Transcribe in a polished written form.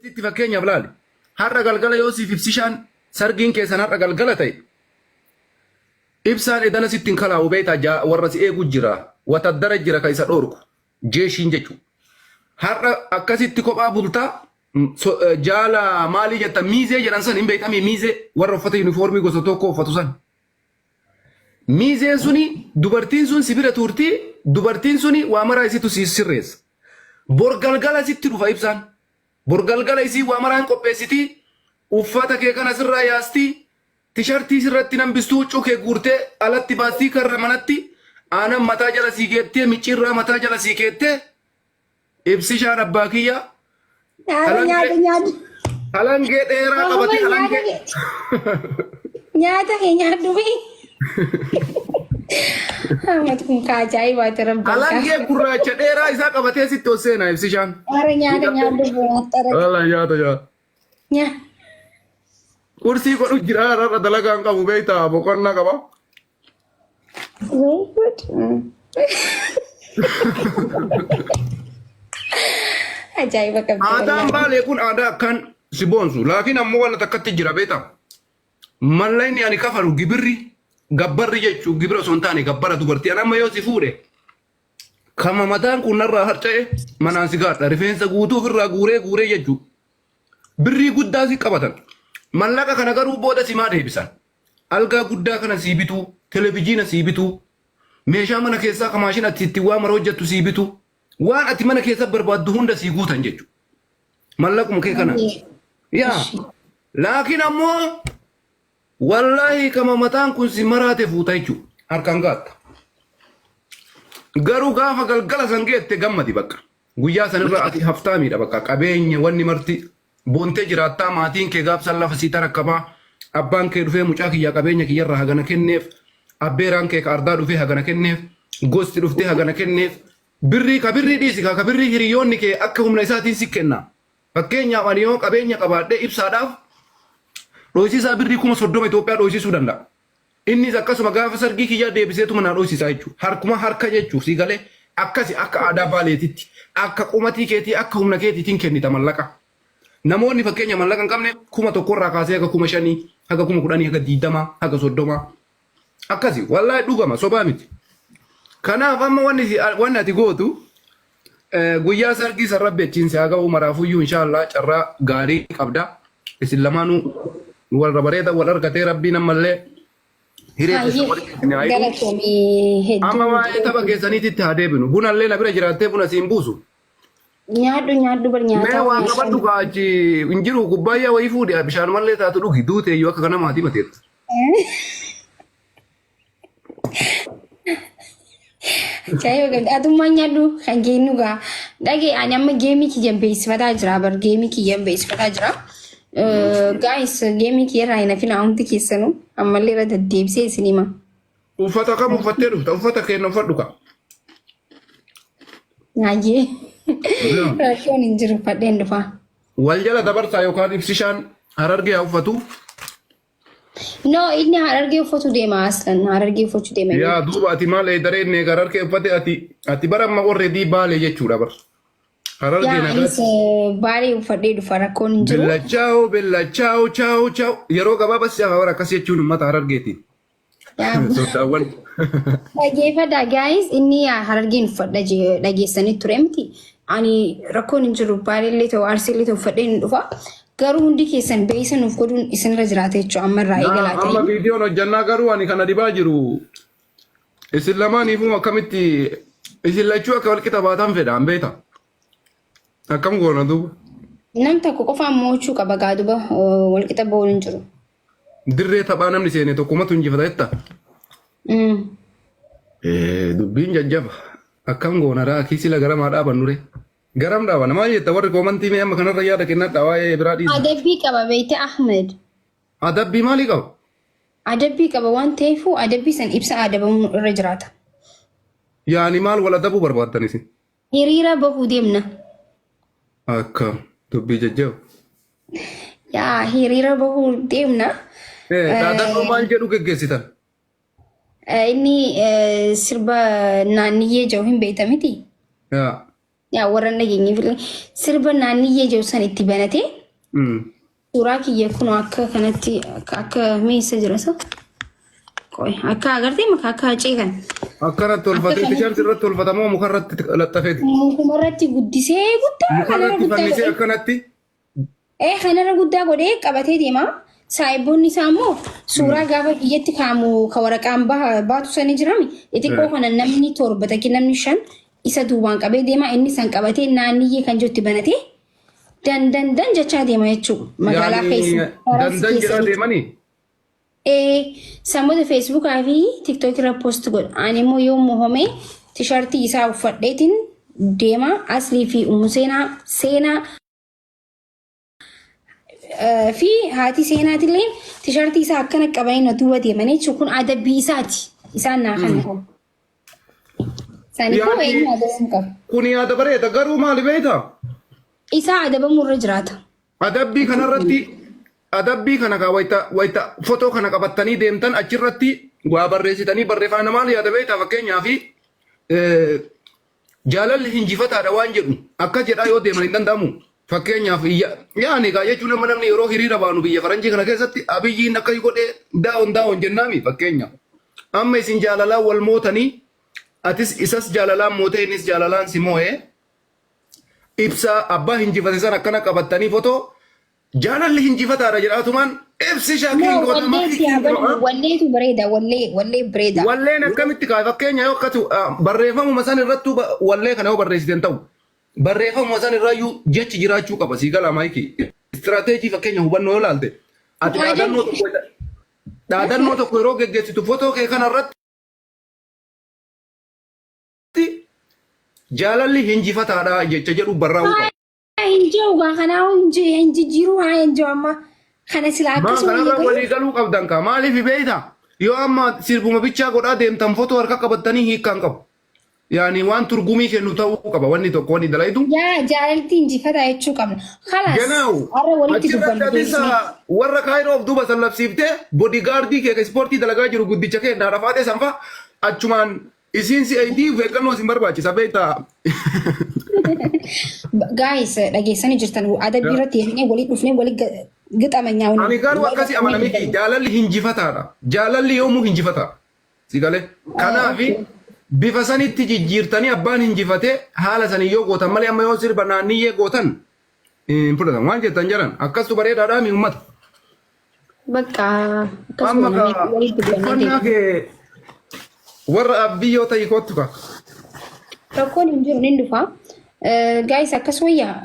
Itti fakkeenyaaf laali. Har'a galgala yoo siif ibsishaan sargiin keessan har'a galgala ta'e. Ibsaan edana sittiin kalaa'u beektaa warra si eegu jira. Wataddara jira kan isa dhoorku. Jeeshiin jechuudha. Har'a akkasitti kophaa bultaa jaala maalii jetta miizee jedhan san hin beekamii miizee warra uffata yuunifoormii gosa tokko uffatu san. Miizeen suni dubartiin sun sibira turtii dubartiin suni waa maraa isitu sirreessa. Bor galgala sitti dhufa ibsaan. Borgalgala isii waa maraan qopheessitii uffata kee kana sirraa yaastii tishartii sirratti nambistuu huccuu kee guurtee alatti baastii karra manatti aanan mataa jala sii keettee micciirraa mataa jala sii keettee ibsishaan abbaa kiyya halangee dheeraa qabate halangee nyaata kee nyaadhu fi Amat kun kaajaayiba teram bakka. halangee gurraacha dheeraa isaa qabatee sitti ol seenaa ibsishaan. Ara nyaata nyaadhu boo'attara. Wala nyaata nyaata. Nyaa. Kursii godhu jira har'a dalagaan qabu beektaa boqonnaa qaba. Very good. Ajaa'iba qabdi. Aadaan baalee kun aadaa akkaan si boonsu laakiin ammoo waan takkatti jira beektaa. Mallayni ani kafalu gibirri gabbarri jechuun gibira osoo hin taane gabbara dubartii amma yoo si fuudhe kama mataan kun narraa harca'e manaan si gaadha rifeensa guutuu ofirraa guuree jechuudha. Birrii guddaa si qabatan mallaqa kana garuu booda si maa deebisan algaa guddaa kana sii bituu televiziina sii bituu meeshaa mana keessaa ka maashina itti waa mara hojjettu sii bituu waan ati mana keessa barbaaddu hunda sii guutan jechuudha. Mallaquma kee kana yaa laakiin ammoo wallahi kama mataan kun si maraate fuuta jechuudha harkaan gaatta. Garuu gaafa galgala san geette gammadi bakka guyyaa sanirraa ati haftaamiidha bakka qabeenya wanni marti boontee jiraattaa maatiin kee gaafsan lafa sii tarakkabaa abbaan kee dhufee mucaa kiyyaa qabeenya kiyyarraa hagana kenneef abbeeraan kee ka ardaa dhufee hagana kenneef gosti dhuftee hagana kenneef birrii ka birrii dhiisi ka birrii hiriyoonni kee akka humna isaatiin si kenna. Fakkeenyaaf ani yoo qabeenya qabaadhee ibsaadhaaf dhoysiisaa birrii 30,000 Itoophiyaa dhoysisuu danda'a. Innis akkasuma gaafa sargii kiyyaa deebiseetuma naa dhoysisaa jechuudha. Harkuma harka jechuuf si galee akkasi akka aadaa baaleetitti akka qumatii keetii akka humna keetiitiin kennita mallaqa. Namoonni fakkeenya mallaqa hin qabne 1,000 kaasee haga 5,000 haga 10,000 haga 20 haga 30 akkasi wallahi dhugama sobaa miti. Kanaaf amma wanni ati gootu guyyaa sargii sarrabbi achiin si haa ga'u maraafuyyuu inshaallah carraa gaarii qabda. Isin lamaanuu warra bareeda wal argatee rabbiin ammallee amma waa'ee tapha keessaniititti haa deebinu. Bunallee na bira jiraattee buna siin buusu. Nyaadhu bar nyaata. Mee waan qabadhu kaachi hin jiru kubbaayyaa wayii fuudhe bishaan mallee taatu dhugi duute iyyuu akka kana maatii mateetta. Ajaa'iba qabdi. Atummaan nyaadhu kan geenyu gaa. Dhagee ani amma geemii kiyya beeksifataa jira bar geemii kiyya beeksifataa jira. Guys, geemii kiyya irraa hin hafin hundi keessanuu ammallee irra deddeebisee isin hima. Uffata kam uffattee dhufta? Uffata keenya uffadhu ka. Naajee. Rakkoon hin jiru uffadheen dhufa. Wal jala dabarsaa yookaan ibsishaan harargee haa uffatu. No, inni harargee uffatu deema aslan harargee uffachuu deema. Yaa duuba ati maal dareen harargee uffate ati bara amma warreedii baalee jechuudha bar. Harargee nagaa. Baalee uffadhee dhufa rakkoon hin jiru. Bella ciao. Yeroo gabaabaa si hafa akkas jechuun uummata harargeeti. Sodaawwan. Dhageeffadha guys inni harargeen uffadha dhageessanii ture miti. Ani rakkoon hin jiru baaleellee ta'u arsiillee ta'u uffadheen dhufa. Garuu hundi keessan beeysan of godhuun isinirra jiraata jechuudha ammarraa eegalaa ta'e. Amma viidiyoon hojjannaa garuu ani kana dibaa jiru. Isin lamaaniifuu akkamitti isin lachuu akka walqixa baatan fedhaan beeta. Akkam goona duuba. Nam tokko qofaan mo'achuu qaba gaaduba walqixa ba'uun hin jiru. Dirree taphaa namni seene tokkumatu injifata jetta. Dubbiin jajjaba. Akkam goona raa kiisila garamaa dhaaban nure. Garam dhaaban maal jetta warri koomantii mee amma kanarra yaada kennadha waa'ee biraa dhiisa. Adabbii qaba beeyte Ahmed. Adabbii maalii qaba? Adabbii qaba waan ta'eefu adabbii san ibsa adabamu irra jiraata. Yaani maal wal adabuu barbaaddan isin? Hiriira bahuu deemna. Akkam dubbii jajjaba. Yaa hiriira bahuu deemna. Dhaadannoo maal jedhu geggeessitan? Inni sirba naanniyyee jiru hin beekta miti. Yaa. yaa warra nageenye file sirba naanniyyee jiru san itti banate suuraa kiyya kun akka kanatti akka meessa jira sa qoy akka agartee maka akka hacee kan akkanatti tolfatee tishaartii irratti tolfatamoo mukarratti laxxafeeti mukumarratti guddisee guddaa mukarratti fannisee akkanatti kanarra guddaa godhee qabatee deema saayiboonni isaa immoo suuraa gaafa biyyatti kaamu ka waraqaan baatu sanii jirami xixiqqoo kana namni torba takki namni 5 isa duubaan qabee deema inni san qabatee naanniyyee kan jirti banatee dandan jechaa deema jechuudha magaalaa keessa. Dandan jira deemanii. Sammuu feesbuukaa fi tiiktookii irra poost godha. Ani immoo yoo muhame tishartii isaa uffadheetiin deema aslii fi seenaa fi haati seenaatillee tishartii isaa akkana qabanii na duuba deemanii jechuun kun adabbii isaati. Isaan naa kan qabu. Sani kun eenyu adabbii qabu? Kun yaada bareeda garuu maali beektaa? Isaa adabamuu irra jiraata. Adabbii kanarratti adabbii kana wayita footoo kana qabattanii deemtan achirratti waa barreessitanii barreeffama maal yaada beektaa fakkeenyaaf jaalalli hinjifataadha waan jedhu akka jedhaa yoo deeman hin danda'amu. Fakkeenyaaf yaani gaa jechuun amma namni yeroo hiriira baanu biyya faranjii kana keessatti abiyyiin akka godhee daawon jennaami fakkeenyaaf. Amma isin jaalalaan wal mootanii atis isas jaalalaan mootee innis jaalalaan si moo'ee ibsa abbaa hinjifate san akkana qabattanii footoo jaalalli hinjifataadha jedhaatumaan ibsi shaakiin godhama. Walleetu bareeda wallee bareeda. Walleen akkamitti kaa fakkeenya yoo akkatu barreeffamuma san irrattuu wallee kana yoo barreessitan ta'u. Barreeffamuma san irraayyuu jechi jiraachuu qaba sii galaa maayikii. Istiraateejii fakkeenya hubannoo yoo ilaalte. Ati dhaadannoo tokko yeroo geggeessitu footoo kee kanarratti jaalalli hinjifataadha jecha jedhu barraa'uu qaba. Hinjiru gaa kanaa hinjiru haa hinjiru amma kana silaa akkasuma. Kanarra walii galuu qabdan kaa maaliif beeyta yoo amma sirbuma bichaa godhaa deemtan footoo harka qabattanii hiikkaan qabu. Yani waan turgumii kennu ta'uu qaba wanni tokko wanni dalaytu. Yaa jaalalli hinjifata jechuu qabna. Kalaas har'a walitti dubbannu. Warra kaayiroof duuba sallabsiiftee boodigaardii kee ispoortii dalagaa jiru guddicha kee dhaadhafaatee sanfa achumaan isiin si'ayitii of eeggannoo isin barbaachisa beektaa. Gaayis dhageessanii jirtan adabbii irratti yeemnee walii dhufnee walii gixama nyaawun. Ani garuu akkasii amana miti jaalalli hinjifataadha. Jaalalli yoomuu hinjifata. Si galee kanaafi. Bifa sanitti jijjiirtanii abbaan hinjifatee haala sanii yoo gootan malee amma yoo sirba naanniyyee gootan fudhatan waan jettan jiran akkastu bareedaadhaa mi uummata. Bakka amma uffannaa kee warra abbiyyoo ta'ii kottu ka. Rakkoon hin jiru ni dhufa. Gaayis akkas wayyaa.